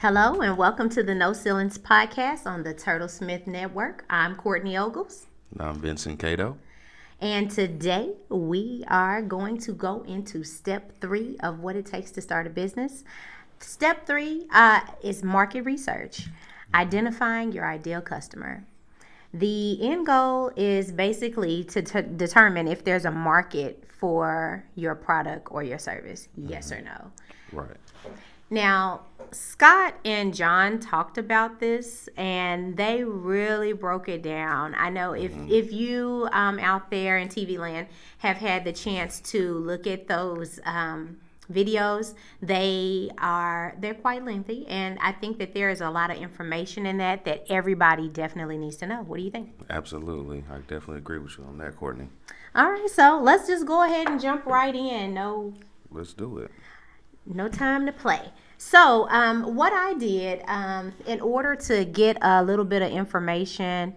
Hello and welcome to the No Ceilings podcast on the Turtlesmith Network. I'm Courtney Ogles. And I'm Vincent Cato. And today we are going to go into step 3 of what it takes to start a business. Step 3 is market research, identifying your ideal customer. The end goal is basically to determine if there's a market for your product or your service, yes or no. Right. Now, Scott and John talked about this, and they really broke it down. I know if you out there in TV land have had the chance to look at those videos, they're quite lengthy, and I think that there is a lot of information in that everybody definitely needs to know. What do you think? Absolutely. I definitely agree with you on that, Courtney. All right, so let's just go ahead and jump right in. Let's do it. No time to play. So what I did in order to get a little bit of information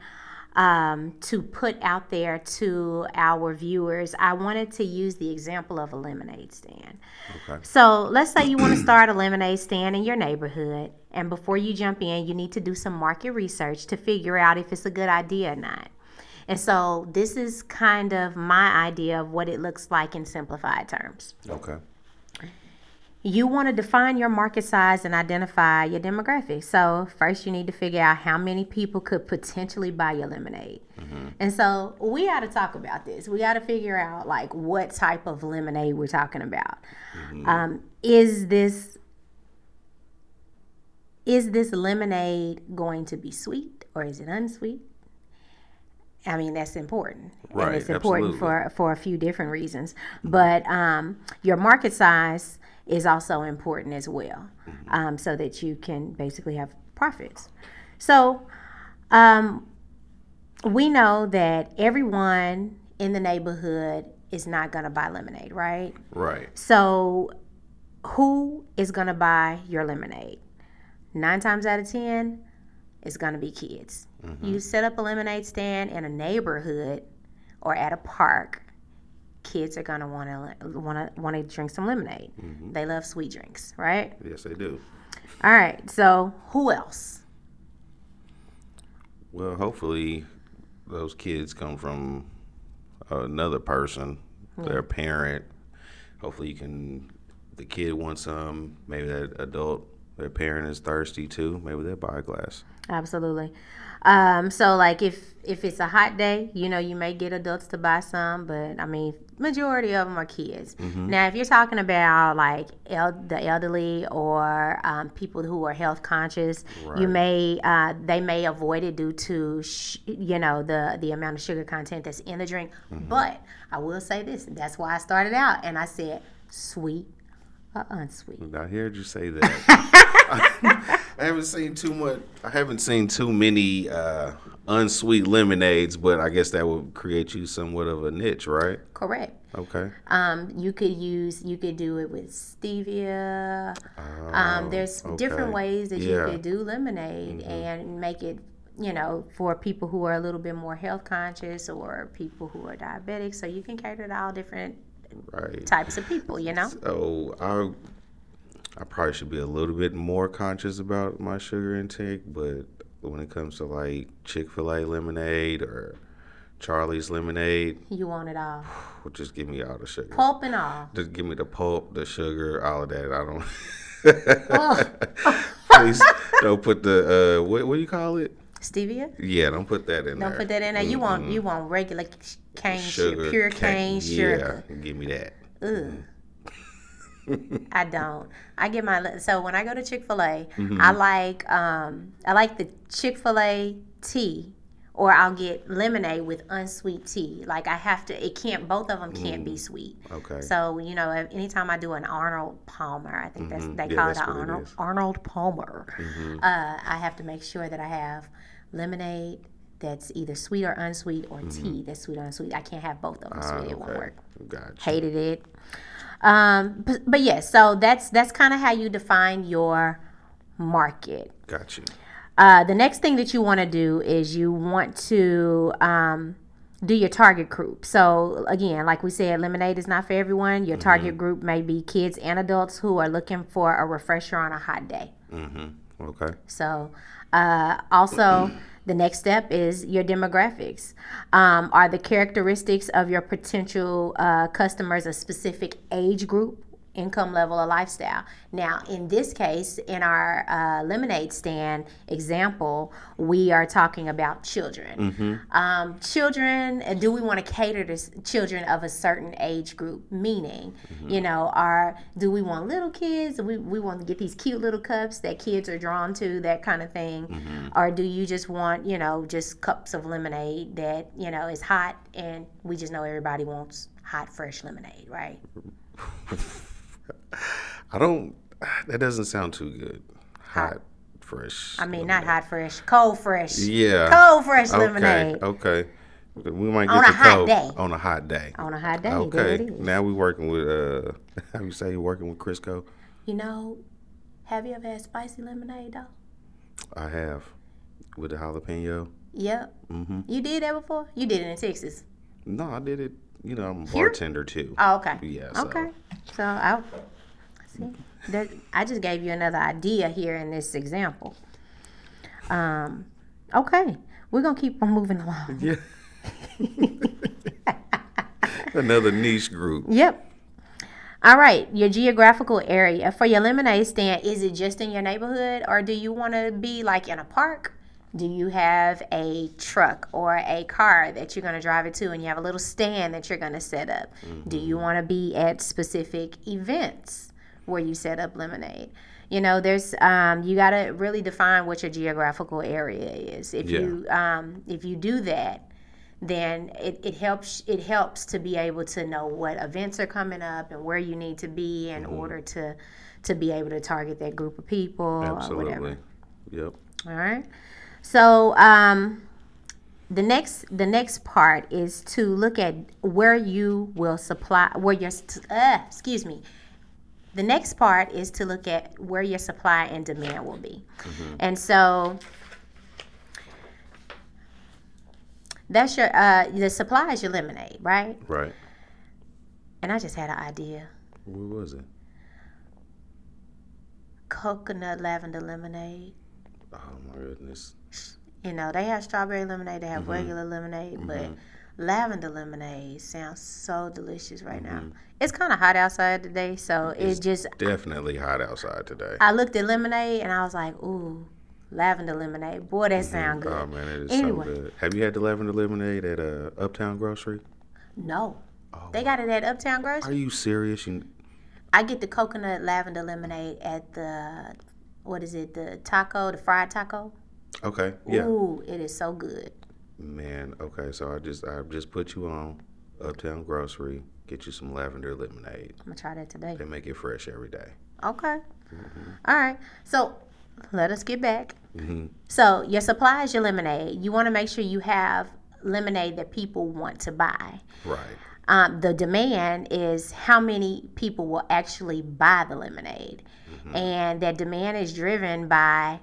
to put out there to our viewers, I wanted to use the example of a lemonade stand. Okay. So let's say you want to start a lemonade stand in your neighborhood, and before you jump in, you need to do some market research to figure out if it's a good idea or not. And so this is kind of my idea of what it looks like in simplified terms. Okay. You want to define your market size and identify your demographic. So first you need to figure out how many people could potentially buy your lemonade. Mm-hmm. And so we got to talk about this. We got to figure out like what type of lemonade we're talking about. Mm-hmm. Is this lemonade going to be sweet or is it unsweet? I mean, that's important. Right, and it's important absolutely. for a few different reasons. But your market size is also important as well, so that you can basically have profits. So we know that everyone in the neighborhood is not going to buy lemonade, right? Right. So who is going to buy your lemonade? 9 times out of 10, it's going to be kids. Mm-hmm. You set up a lemonade stand in a neighborhood or at a park, kids are gonna want to drink some lemonade. Mm-hmm. They love sweet drinks, right? Yes, they do. All right. So who else? Well, hopefully, those kids come from another person, their parent. Hopefully, the kid wants some. Maybe that adult, their parent is thirsty too. Maybe they'll buy a glass. Absolutely. So like if it's a hot day, you may get adults to buy some, but I mean, majority of them are kids. Mm-hmm. Now, if you're talking about like the elderly or people who are health conscious, right. They may avoid it due to the amount of sugar content that's in the drink. Mm-hmm. But I will say this: that's why I started out and I said sweet or unsweet. I heard you say that. I haven't seen too many unsweet lemonades, but I guess that would create you somewhat of a niche, right? Correct. Okay. You could do it with stevia. There's different ways that you could do lemonade, mm-hmm. and make it, for people who are a little bit more health conscious or people who are diabetic. So you can cater to all different types of people, So I probably should be a little bit more conscious about my sugar intake, but when it comes to like Chick-fil-A lemonade or Charlie's lemonade, you want it all. Just give me all the sugar. Pulp and all. Just give me the pulp, the sugar, all of that. I don't. Please don't put the what do you call it? Stevia? Yeah, don't put that in there. Don't put that in there. Mm-hmm. You want regular cane sugar, pure cane sugar. Yeah, give me that. Ugh. I don't. So when I go to Chick-fil-A, mm-hmm. I like the Chick-fil-A tea, or I'll get lemonade with unsweet tea. Like both of them can't be sweet. Okay. So, anytime I do an Arnold Palmer, I think they call it an Arnold Palmer. Mm-hmm. I have to make sure that I have lemonade that's either sweet or unsweet, or mm-hmm. tea that's sweet or unsweet. I can't have both of them sweet. It won't work. Gotcha. Hated it. But yes, so that's kind of how you define your market. Gotcha. The next thing that you want to do is you want to do your target group. So again, like we said, lemonade is not for everyone. Your target group may be kids and adults who are looking for a refresher on a hot day. Mm-hmm. Okay. So, also, the next step is your demographics. Are the characteristics of your potential customers a specific age group, income level, or lifestyle? Now, in this case, in our lemonade stand example, we are talking about children. Children, do we want to cater to children of a certain age group? Meaning, do we want little kids? We want to get these cute little cups that kids are drawn to, that kind of thing. Or do you just want, just cups of lemonade that, is hot, and we just know everybody wants hot, fresh lemonade, right? That doesn't sound too good. Hot, fresh. I mean, lemonade. not hot, fresh, cold, fresh. Yeah. Cold, fresh Okay, lemonade. okay. We might get On a the hot cold day. on a hot day. On a hot day. There Okay. it is. Now we working with how you say you're working with Crisco? Have you ever had spicy lemonade though? I have. With the jalapeno. Yep. You did that before? You did it in Texas. No, I did it. I'm a Here? bartender too. Oh, okay. Yeah. So. Okay. So I just gave you another idea here in this example. Okay, we're gonna keep on moving along. Yeah. Another niche group. Yep. All right, your geographical area for your lemonade stand, is it just in your neighborhood, or do you want to be like in a park? Do you have a truck or a car that you're going to drive it to, and you have a little stand that you're going to set up? Do you want to be at specific events where you set up lemonade? There's you got to really define what your geographical area is. If you do that, then it helps to be able to know what events are coming up and where you need to be in order to be able to target that group of people. Absolutely. Or whatever. Yep. All right. So the next part is to look at where you will supply, The next part is to look at where your supply and demand will be. And so that's your the supply is your lemonade, right? Right. And I just had an idea. What was it? Coconut lavender lemonade. Oh my goodness. They have strawberry lemonade, they have regular lemonade, but lavender lemonade sounds so delicious right now. It's kind of hot outside today, so It's definitely hot outside today. I looked at lemonade and I was like, ooh, lavender lemonade. Boy, that sound good. Oh man, it is Anyway. so good. Have you had the lavender lemonade at Uptown Grocery? No. They got it at Uptown Are Grocery. you serious? I get the coconut lavender lemonade at the, the fried taco. Okay. Yeah. Ooh, it is so good. Man, okay, so I just put you on Uptown Grocery, get you some lavender lemonade. I'm going to try that today. They make it fresh every day. Okay. All right. So let us get back. So your supply is your lemonade. You want to make sure you have lemonade that people want to buy. Right. The demand is how many people will actually buy the lemonade. And that demand is driven by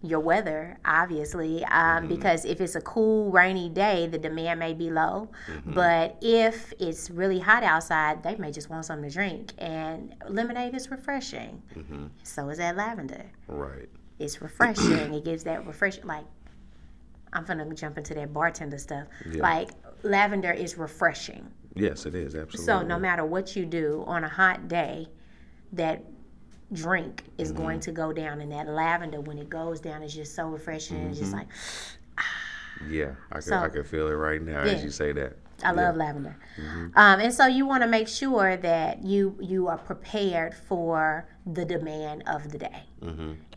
your weather, obviously, because if it's a cool, rainy day, the demand may be low. But if it's really hot outside, they may just want something to drink. And lemonade is refreshing. So is that lavender. Right. It's refreshing. It gives that refresh. Like, I'm gonna jump into that bartender stuff. Yeah. Like, lavender is refreshing. Yes, it is, absolutely. So no matter what you do on a hot day, that drink is going to go down, and that lavender, when it goes down, is just so refreshing. It's just like, yeah, I can feel it right now as you say that. I love lavender. And so you want to make sure that you are prepared for the demand of the day.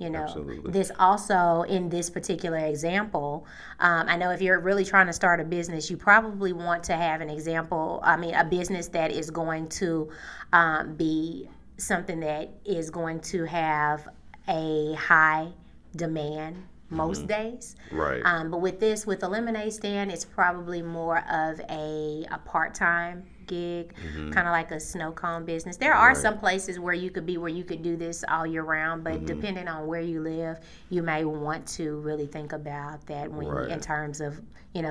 Absolutely. This also, in this particular example, I know if you're really trying to start a business, you probably want to have a business that is going to be something that is going to have a high demand most days. Right. But with the lemonade stand, it's probably more of a part-time gig, kind of like a snow cone business. There are some places where you could do this all year round, but depending on where you live, you may want to really think about that in terms of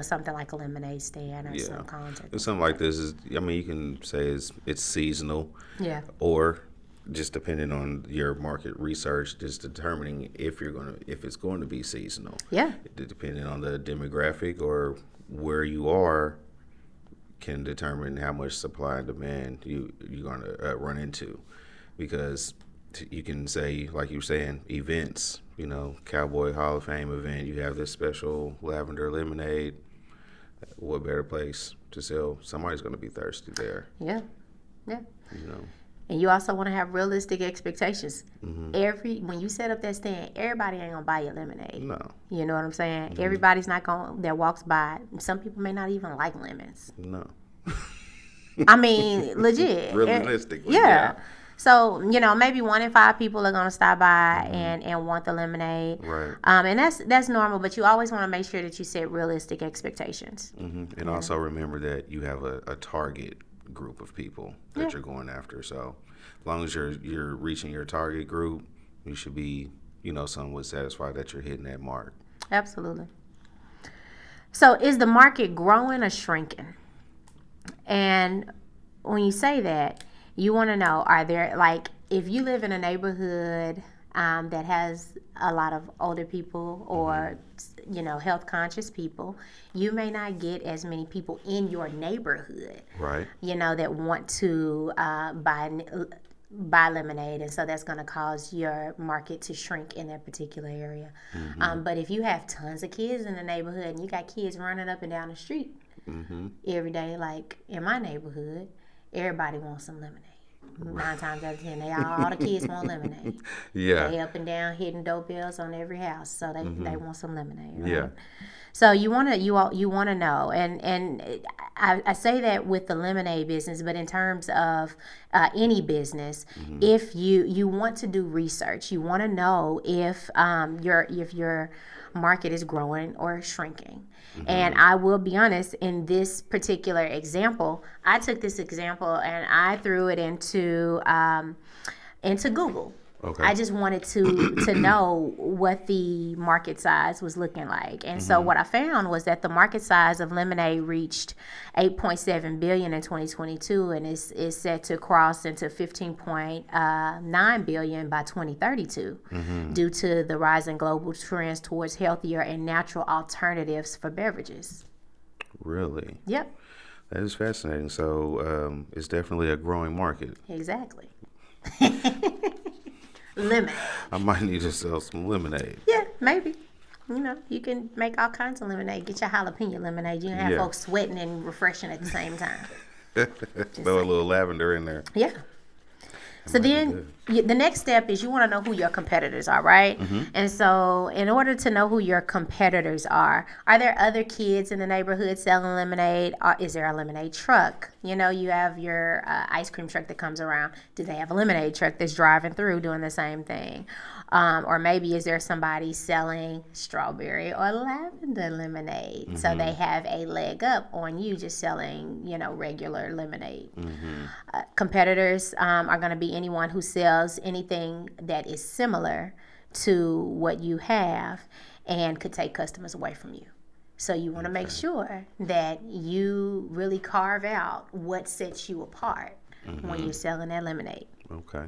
something like a lemonade stand or snow cones. And something like this is, you can say it's seasonal. Yeah. Or just depending on your market research, just determining if it's going to be seasonal. Yeah. Depending on the demographic or where you are, can determine how much supply and demand you're going to run into, because you can say, like you're saying, events. Cowboy Hall of Fame event. You have this special lavender lemonade. What better place to sell? Somebody's going to be thirsty there. Yeah. And you also want to have realistic expectations. When you set up that stand, everybody ain't gonna buy your lemonade. No. You know what I'm saying? Everybody's not gonna that walks by. Some people may not even like lemons. No. I mean, legit. Realistically. Yeah. So, maybe 1 in 5 people are going to stop by and want the lemonade. Right. And that's normal, but you always want to make sure that you set realistic expectations. And also remember that you have a target group of people that you're going after. So as long as you're reaching your target group, you should be, somewhat satisfied that you're hitting that mark. Absolutely. So is the market growing or shrinking? And when you say that, you want to know, are there, if you live in a neighborhood that has a lot of older people or, health conscious people, you may not get as many people in your neighborhood, right? That want to buy lemonade, and so that's going to cause your market to shrink in that particular area. But if you have tons of kids in the neighborhood and you got kids running up and down the street every day, like in my neighborhood, everybody wants some lemonade. 9 times out of 10, all the kids want lemonade. Yeah. They up and down hitting doorbells on every house, so they want some lemonade. Right? Yeah. So you want to know, and I say that with the lemonade business, but in terms of any business, if you want to do research, you want to know if your market is growing or shrinking. And I will be honest, in this particular example, I took this example and I threw it into Google. Okay. I just wanted to know what the market size was looking like. And so what I found was that the market size of lemonade reached $8.7 billion in 2022 and is set to cross into $15.9 billion by 2032 due to the rising global trends towards healthier and natural alternatives for beverages. Really? Yep. That is fascinating. So it's definitely a growing market. Exactly. Lemonade. I might need to sell some lemonade. Yeah, maybe. You can make all kinds of lemonade. Get your jalapeno lemonade. You can have folks sweating and refreshing at the same time. Throw a little lavender in there. Yeah. So then the next step is you want to know who your competitors are, right? And so in order to know who your competitors are there other kids in the neighborhood selling lemonade? Or is there a lemonade truck? You have your ice cream truck that comes around. Do they have a lemonade truck that's driving through doing the same thing? Or maybe is there somebody selling strawberry or lavender lemonade? So they have a leg up on you just selling, regular lemonade. Competitors are going to be anyone who sells anything that is similar to what you have and could take customers away from you. So you want to make sure that you really carve out what sets you apart when you're selling that lemonade. Okay.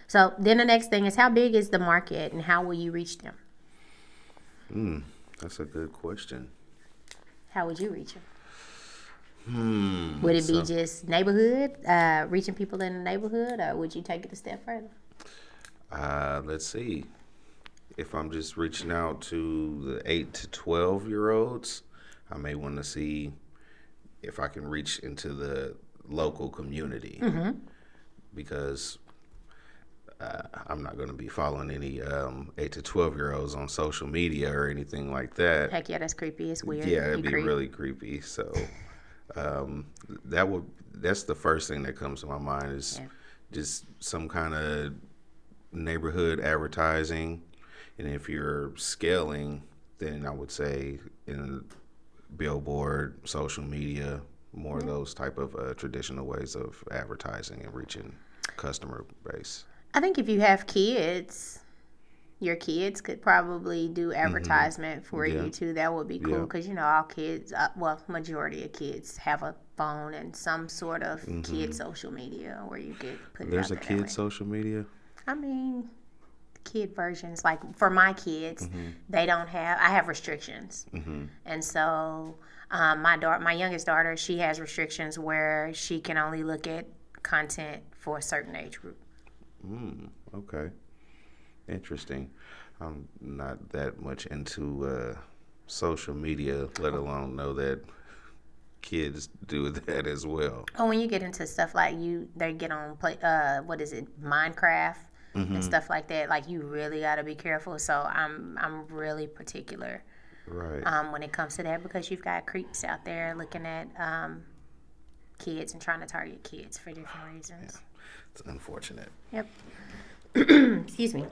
So then the next thing is, how big is the market and how will you reach them? That's a good question. How would you reach them? Would it be just neighborhood, reaching people in the neighborhood, or would you take it a step further? Let's see. If I'm just reaching out to the 8 to 12-year-olds, I may want to see if I can reach into the local community. Because I'm not going to be following any 8 to 12-year-olds on social media or anything like that. Heck yeah, that's creepy. It's weird. Yeah, it'd be really creepy. So that's the first thing that comes to my mind is just some kind of neighborhood advertising. And if you're scaling, then I would say in billboard, social media, more of those type of traditional ways of advertising and reaching customer base. I think if you have kids, your kids could probably do advertisement for you too. That would be cool because all kids, majority of kids have a phone and some sort of kid social media where you could put it There's out a there that kid way. social media? I mean, kid versions. Like for my kids, they don't have. I have restrictions, and so my youngest daughter, she has restrictions where she can only look at content for a certain age group. Okay. Interesting. I'm not that much into social media, let alone know that kids do that as well. Oh, when you get into stuff like they get on what is it, Minecraft and stuff like that. Like you really got to be careful. So I'm really particular, Right. when it comes to that because you've got creeps out there looking at kids and trying to target kids for different reasons. Yeah. It's unfortunate. Yep. Excuse me.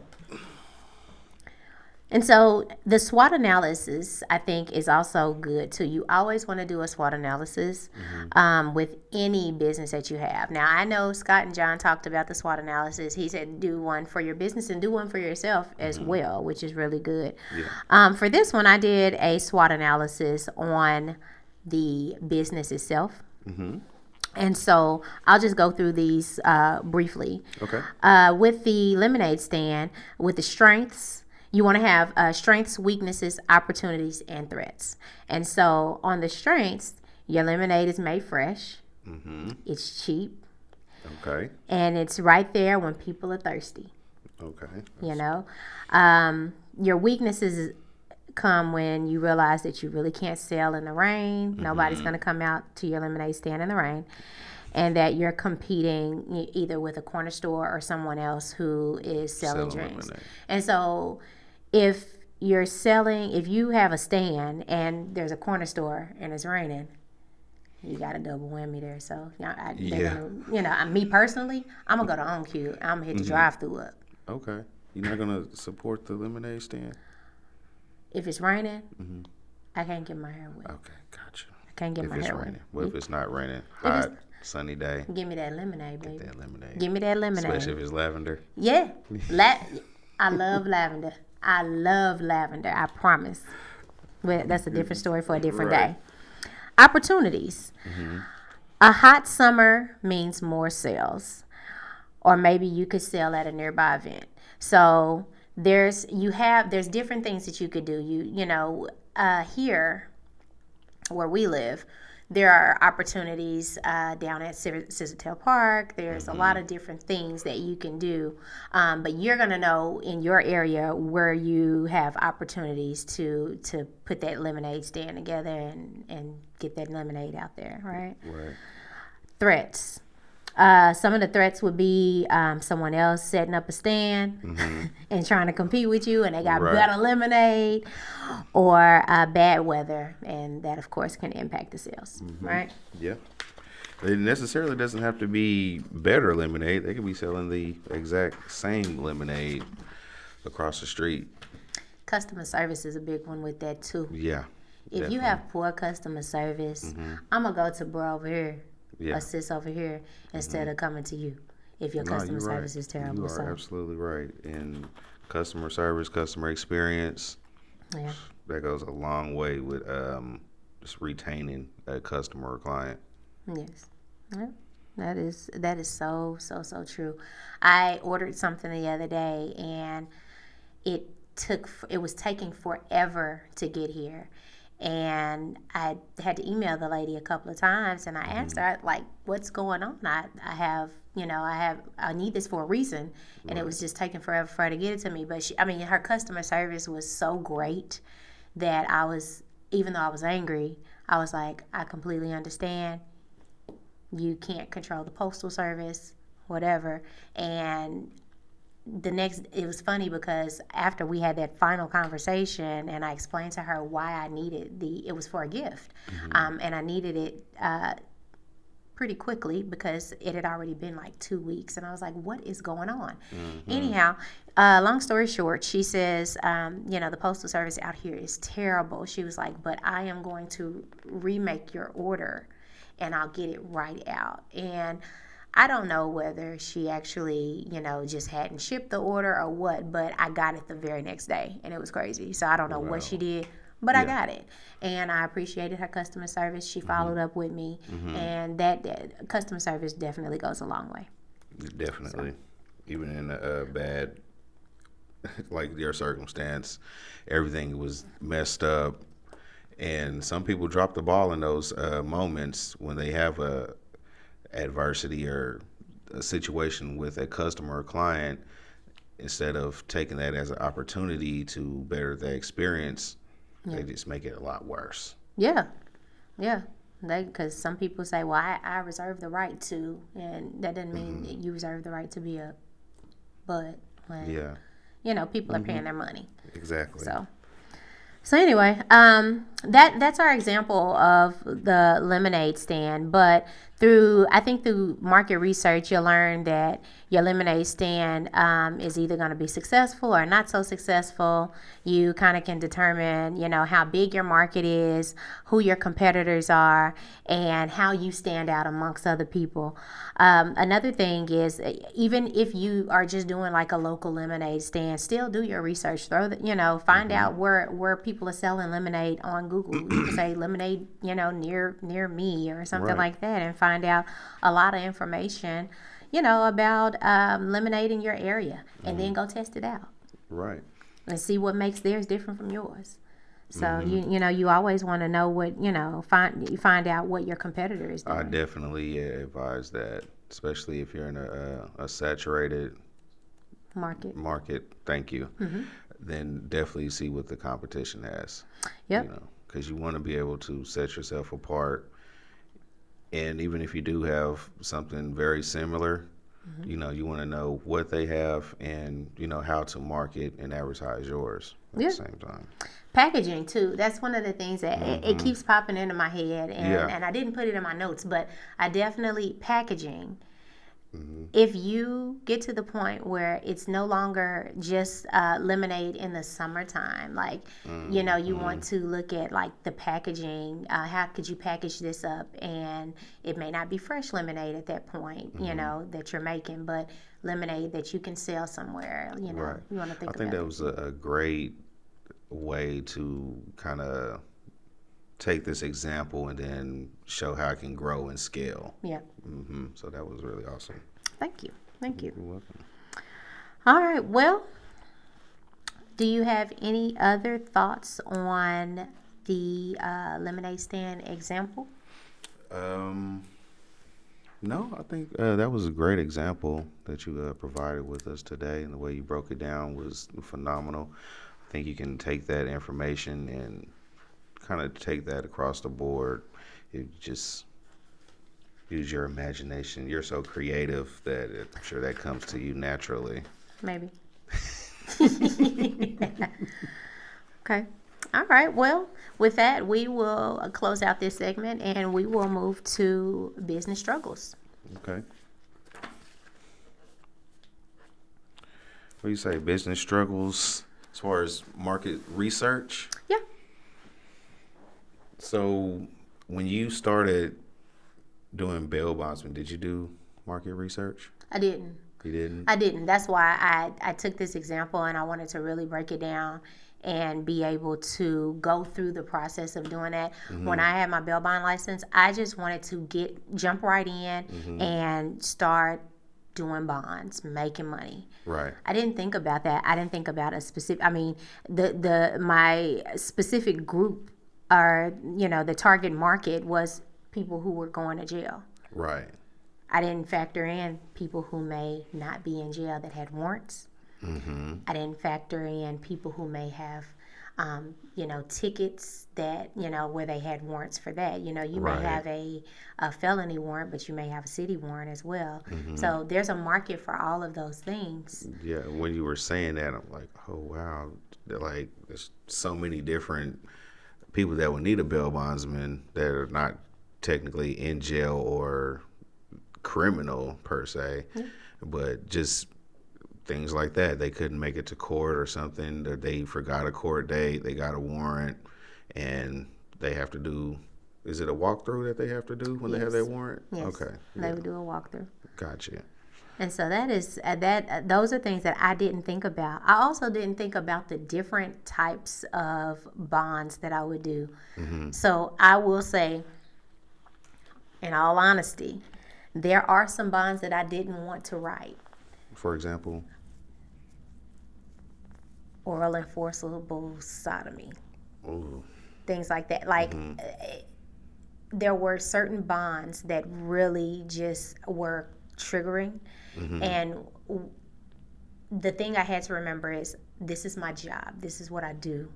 And so the SWOT analysis, I think, is also good too. You always want to do a SWOT analysis with any business that you have. Now, I know Scott and John talked about the SWOT analysis. He said do one for your business and do one for yourself as well, which is really good. Yeah. For this one, I did a SWOT analysis on the business itself. And so I'll just go through these briefly. Okay. With the lemonade stand, with the strengths, you want to have strengths, weaknesses, opportunities, and threats. And so on the strengths, your lemonade is made fresh. It's cheap. Okay. And it's right there when people are thirsty. Okay. You know, your weaknesses come when you realize that you really can't sell in the rain. Nobody's going to come out to your lemonade stand in the rain. And that you're competing either with a corner store or someone else who is selling drinks. Lemonade. And so if you have a stand and there's a corner store and it's raining, you got a double whammy there. So, me personally, I'm going to go to OnQ. I'm going to hit the drive-through up. Okay. You're not going to support the lemonade stand? If it's raining, I can't get my hair wet. Okay, gotcha. I can't get my hair wet. What if it's not raining? Hot, sunny day. Give me that lemonade, baby. Get that lemonade. Give me that lemonade. Especially if it's lavender. Yeah. I love lavender. I promise. But that's a different story for a different day. Opportunities. A hot summer means more sales. Or maybe you could sell at a nearby event. So there's different things that you could do. Here where we live, there are opportunities down at Scissortail Park. There's a lot of different things that you can do. But you're going to know in your area where you have opportunities to put that lemonade stand together and get that lemonade out there, right? Right. Threats. Some of the threats would be someone else setting up a stand and trying to compete with you, and they got better lemonade, or bad weather, and that, of course, can impact the sales, right? Yeah. It necessarily doesn't have to be better lemonade. They could be selling the exact same lemonade across the street. Customer service is a big one with that, too. Yeah. If you have poor customer service, I'm going to go to bro over here. Yeah. Assist over here instead of coming to you if your customer service is terrible. You are absolutely right. And customer service, customer experience, that goes a long way with just retaining a customer or client. Yes. Yeah. That is so true. I ordered something the other day and it was taking forever to get here. And I had to email the lady a couple of times, and I asked her, like, what's going on? I need this for a reason, and it was just taking forever for her to get it to me. But her customer service was so great that even though I was angry, I was like, I completely understand. You can't control the postal service, whatever. And it was funny because after we had that final conversation and I explained to her why I needed it was for a gift. And I needed it pretty quickly because it had already been like 2 weeks. And I was like, what is going on? Anyhow, long story short, she says, the postal service out here is terrible. She was like, but I am going to remake your order and I'll get it right out. And I don't know whether she actually, just hadn't shipped the order or what, but I got it the very next day, and it was crazy. So I don't know what she did, but I got it. And I appreciated her customer service. She followed up with me, and that customer service definitely goes a long way. Definitely. So. Even in a bad, like your circumstance, everything was messed up. And some people drop the ball in those moments when they have a adversity or a situation with a customer or client. Instead of taking that as an opportunity to better the experience, they just make it a lot worse. Yeah. Because some people say, well, I reserve the right to, and that doesn't mean that you reserve the right to be a butt when, people are paying their money. Exactly. So anyway, that's our example of the lemonade stand. But through market research, you'll learn that your lemonade stand is either going to be successful or not so successful. You kind of can determine, how big your market is, who your competitors are, and how you stand out amongst other people. Another thing is, even if you are just doing like a local lemonade stand, still do your research. Find out where people are selling lemonade on Google. You can say lemonade, near me or something like that, and find out a lot of information, about lemonade in your area, and then go test it out. Right. And see what makes theirs different from yours. So you always want to know what find out what your competitor is doing. I definitely advise that, especially if you're in a saturated market. Thank you. Then definitely see what the competition has. Yep. Because you want to be able to set yourself apart. And even if you do have something very similar, you want to know what they have and, how to market and advertise yours at the same time. Packaging, too. That's one of the things that it keeps popping into my head. And I didn't put it in my notes, but I definitely, packaging. If you get to the point where it's no longer just lemonade in the summertime, like, you want to look at like the packaging, how could you package this up? And it may not be fresh lemonade at that point, that you're making, but lemonade that you can sell somewhere, Right. you want to think about it. I think that was a great way to kind of take this example and then show how it can grow and scale. Yeah. So that was really awesome. Thank you. You're welcome. All right. Well, do you have any other thoughts on the lemonade stand example? No, I think that was a great example that you provided with us today, and the way you broke it down was phenomenal. I think you can take that information and kind of take that across the board. You just use your imagination. You're so creative that I'm sure that comes to you naturally. Maybe. Okay. All right. Well, with that, we will close out this segment and we will move to business struggles. Okay. What do you say? Business struggles as far as market research? Yeah. So when you started doing bail bondsman, did you do market research? I didn't. You didn't? I didn't. That's why I took this example and I wanted to really break it down and be able to go through the process of doing that. When I had my bail bond license, I just wanted to jump right in and start doing bonds, making money. Right. I didn't think about that. I didn't think about a specific, my specific group, or the target market was people who were going to jail. Right. I didn't factor in people who may not be in jail that had warrants. I didn't factor in people who may have tickets that where they had warrants for that. You may have a felony warrant, but you may have a city warrant as well. So there's a market for all of those things. Yeah, when you were saying that, I'm like, oh wow, like there's so many different people that would need a bail bondsman that are not technically in jail or criminal per se, but just things like that. They couldn't make it to court or something, that they forgot a court date, they got a warrant, and they have to do, is it a walkthrough that they have to do when they have that warrant? Yes. Okay. They would do a walkthrough. Gotcha. And so that is those are things that I didn't think about. I also didn't think about the different types of bonds that I would do. So I will say, in all honesty, there are some bonds that I didn't want to write. For example, Oral and forcible sodomy. ooh, Things like that. Like there were certain bonds that really just were triggering. And the thing I had to remember is this is my job. This is what I do.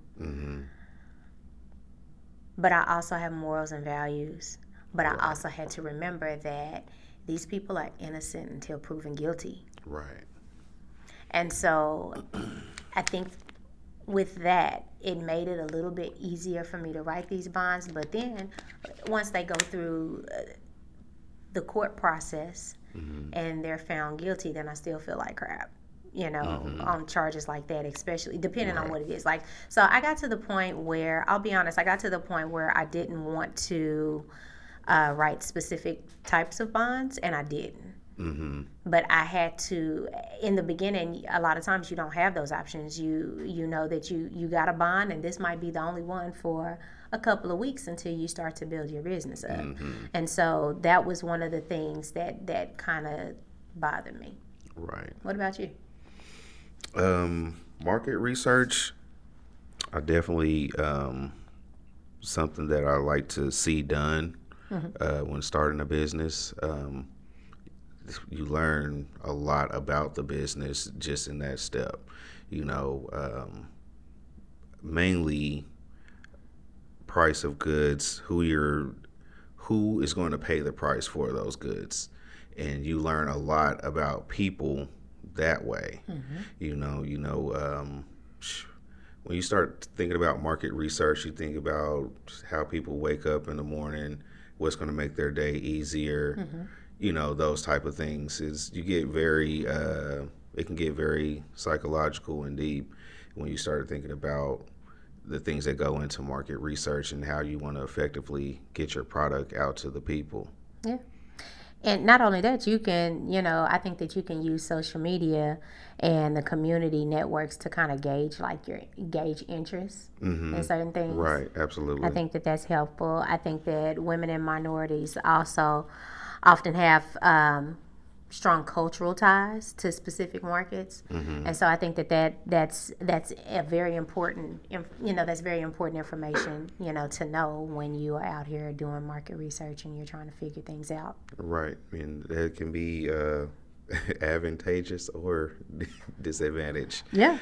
But I also have morals and values. But I also had to remember that these people are innocent until proven guilty. right. And so I think with that, it made it a little bit easier for me to write these bonds. But then once they go through the court process and they're found guilty, then I still feel like crap, on charges like that, especially depending on what it is. Like, so I got to the point where, I'll be honest, I didn't want to write specific types of bonds, and I didn't. But I had to, in the beginning, a lot of times you don't have those options. You know that you got a bond, and this might be the only one for a couple of weeks until you start to build your business up. And so that was one of the things that kind of bothered me. Right. What about you? Market research, I definitely something that I like to see done when starting a business. You learn a lot about the business just in that step. Mainly price of goods, who is going to pay the price for those goods, and you learn a lot about people that way. When you start thinking about market research, you think about how people wake up in the morning, what's going to make their day easier. Those type of things. You get very, it can get very psychological and deep when you start thinking about the things that go into market research and how you want to effectively get your product out to the people. Yeah. And not only that, you can, I think that you can use social media and the community networks to kind of gauge interest in certain things. Right, absolutely. I think that that's helpful. I think that women and minorities also often have strong cultural ties to specific markets, and so I think that's a very important, that's very important information, to know when you are out here doing market research and you're trying to figure things out. Right. I mean, that can be advantageous or disadvantage. Yeah.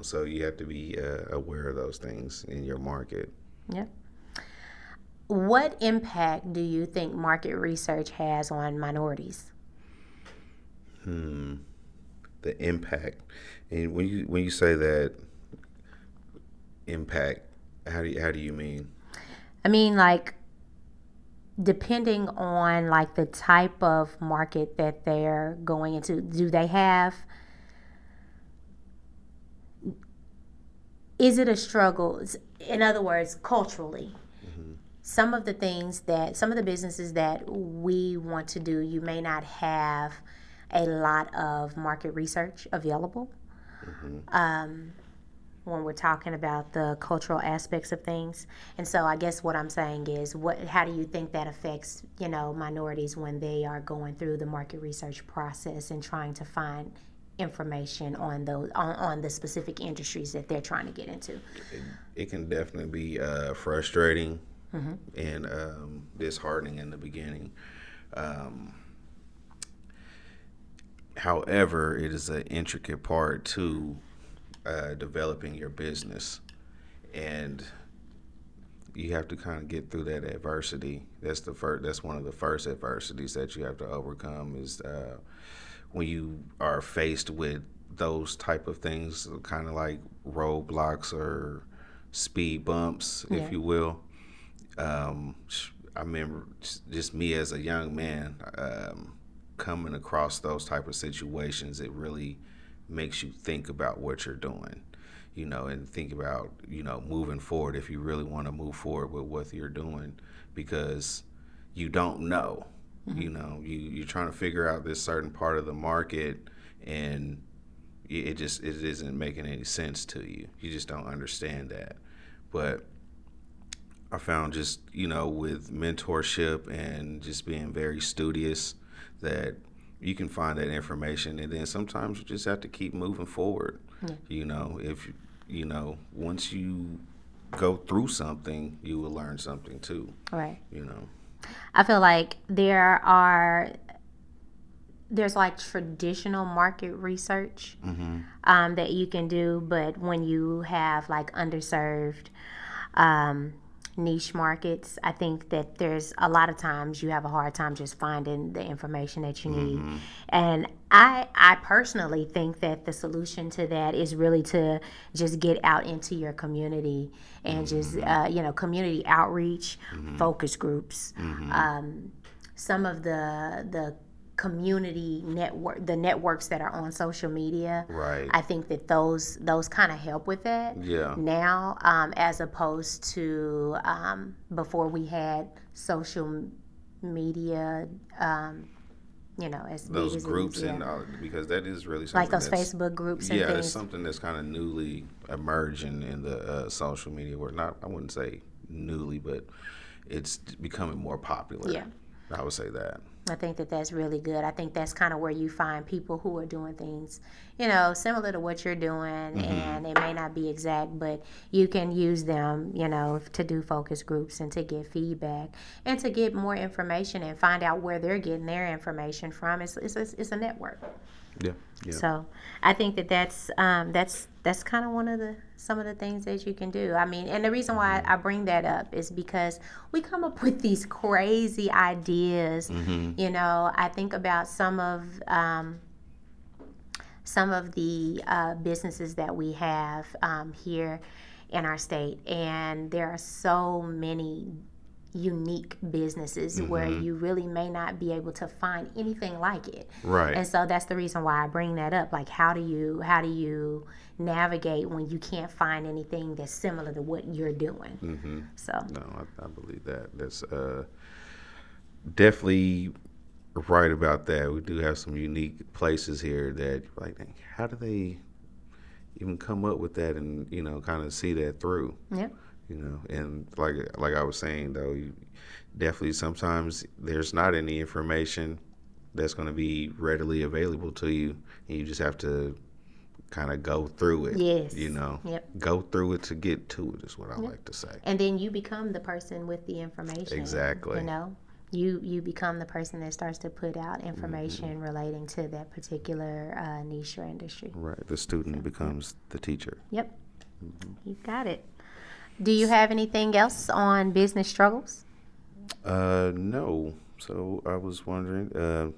So you have to be aware of those things in your market. Yeah. What impact do you think market research has on minorities? The impact, and when you say that impact, how do you mean? I mean, like, depending on like the type of market that they're going into, is it a struggle? In other words, culturally, some of the businesses that we want to do, you may not have a lot of market research available. When we're talking about the cultural aspects of things. And so I guess what I'm saying is, how do you think that affects, minorities when they are going through the market research process and trying to find information on the specific industries that they're trying to get into? It can definitely be frustrating and disheartening in the beginning. However, it is an intricate part to developing your business, and you have to kind of get through that adversity. That's one of the first adversities that you have to overcome, is when you are faced with those type of things, kind of like roadblocks or speed bumps, if you will. I remember just me as a young man coming across those type of situations. It really makes you think about what you're doing, and think about, moving forward, if you really want to move forward with what you're doing, because you don't know. You know, you're trying to figure out this certain part of the market, and it isn't making any sense to you. You just don't understand that. But I found just, you know, with mentorship and just being very studious, that you can find that information, and then sometimes you just have to keep moving forward. Yeah. You know, if you know, once you go through something, you will learn something too. Right. You know, I feel like there's like traditional market research that you can do, but when you have like underserved niche markets, I think that there's a lot of times you have a hard time just finding the information that you need. And I personally think that the solution to that is really to just get out into your community and just community outreach, focus groups, some of the community networks that are on social media. Right. I think that those kind of help with that. Yeah. Now, as opposed to before we had social media, as those big as groups it is, and because that is really something like those that's, Facebook groups and yeah, things. it's something that's kind of newly emerging in the social media world. Not, I wouldn't say newly, but it's becoming more popular. Yeah. I would say that. I think that that's really good. I think that's kind of where you find people who are doing things, similar to what you're doing, and it may not be exact, but you can use them, to do focus groups and to get feedback and to get more information and find out where they're getting their information from. It's a network. Yeah. Yeah. So I think that's kind of some of the things that you can do. I mean, and the reason why I bring that up is because we come up with these crazy ideas. I think about some of the businesses that we have here in our state, and there are so many unique businesses where you really may not be able to find anything like it. Right. And so that's the reason why I bring that up. Like, how do you navigate when you can't find anything that's similar to what you're doing? So no, I believe that. That's definitely right about that. We do have some unique places here that, like, how do they even come up with that and kind of see that through? Yeah. And like I was saying, though, definitely sometimes there's not any information that's going to be readily available to you, and you just have to kind of go through it. Yes. Yep. Go through it to get to it is what I like to say. And then you become the person with the information. Exactly. You become the person that starts to put out information relating to that particular niche or industry. Right. The student becomes the teacher. Yep. You got it. Do you have anything else on business struggles? No. So I was wondering,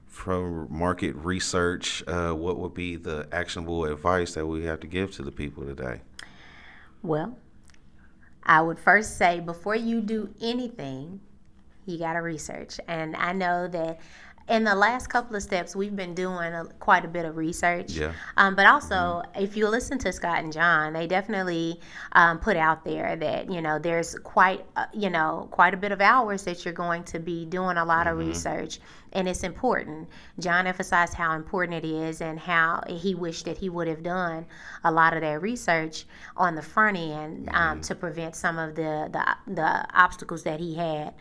from market research, what would be the actionable advice that we have to give to the people today? Well, I would first say before you do anything, you got to research. And I know that in the last couple of steps, we've been doing quite a bit of research. Yeah. But also, if you listen to Scott and John, they definitely put out there that, there's quite a bit of hours that you're going to be doing a lot of research. And it's important. John emphasized how important it is and how he wished that he would have done a lot of that research on the front end to prevent some of the obstacles that he had,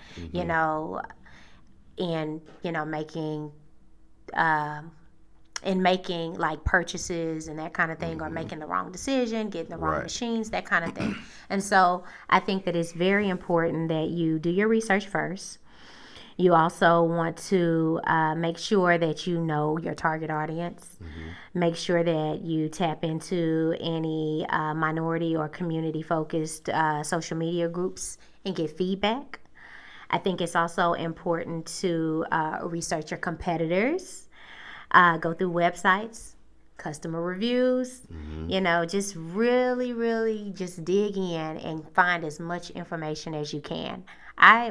making like purchases and that kind of thing, or making the wrong decision, getting the wrong machines, that kind of thing. And so I think that it's very important that you do your research first. You also want to make sure that you know your target audience. Make sure that you tap into any minority or community-focused social media groups and get feedback. I think it's also important to research your competitors, go through websites, customer reviews, just really, really just dig in and find as much information as you can.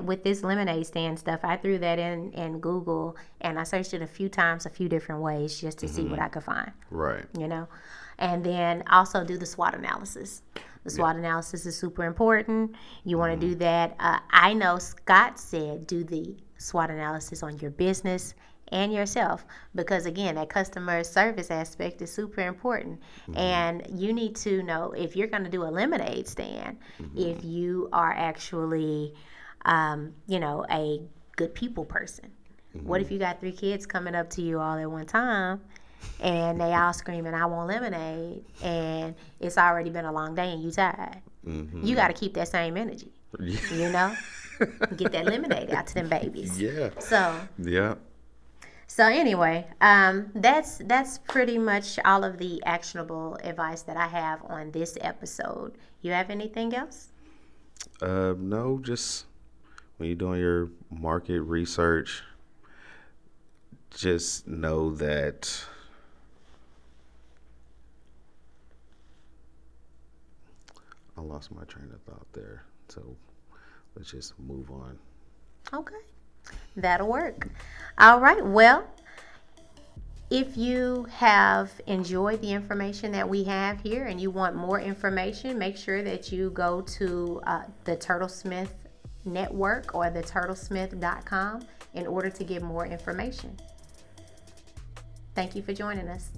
With this lemonade stand stuff, I threw that in Google and I searched it a few times, a few different ways just to see what I could find. Right. And then also do the SWOT analysis. The SWOT analysis is super important. You want to do that. I know Scott said do the SWOT analysis on your business and yourself, because again, that customer service aspect is super important. And you need to know if you're going to do a lemonade stand, if you are actually a good people person. What if you got 3 kids coming up to you all at one time and they all screaming, I want lemonade, and it's already been a long day and you tired? You got to keep that same energy, get that lemonade out to them babies. So anyway, that's pretty much all of the actionable advice that I have on this episode. You have anything else? No, just when you're doing your market research, just know that I lost my train of thought there. So let's just move on. Okay. That'll work. All right. Well, if you have enjoyed the information that we have here and you want more information, make sure that you go to the Turtlesmith Network or the turtlesmith.com in order to get more information. Thank you for joining us.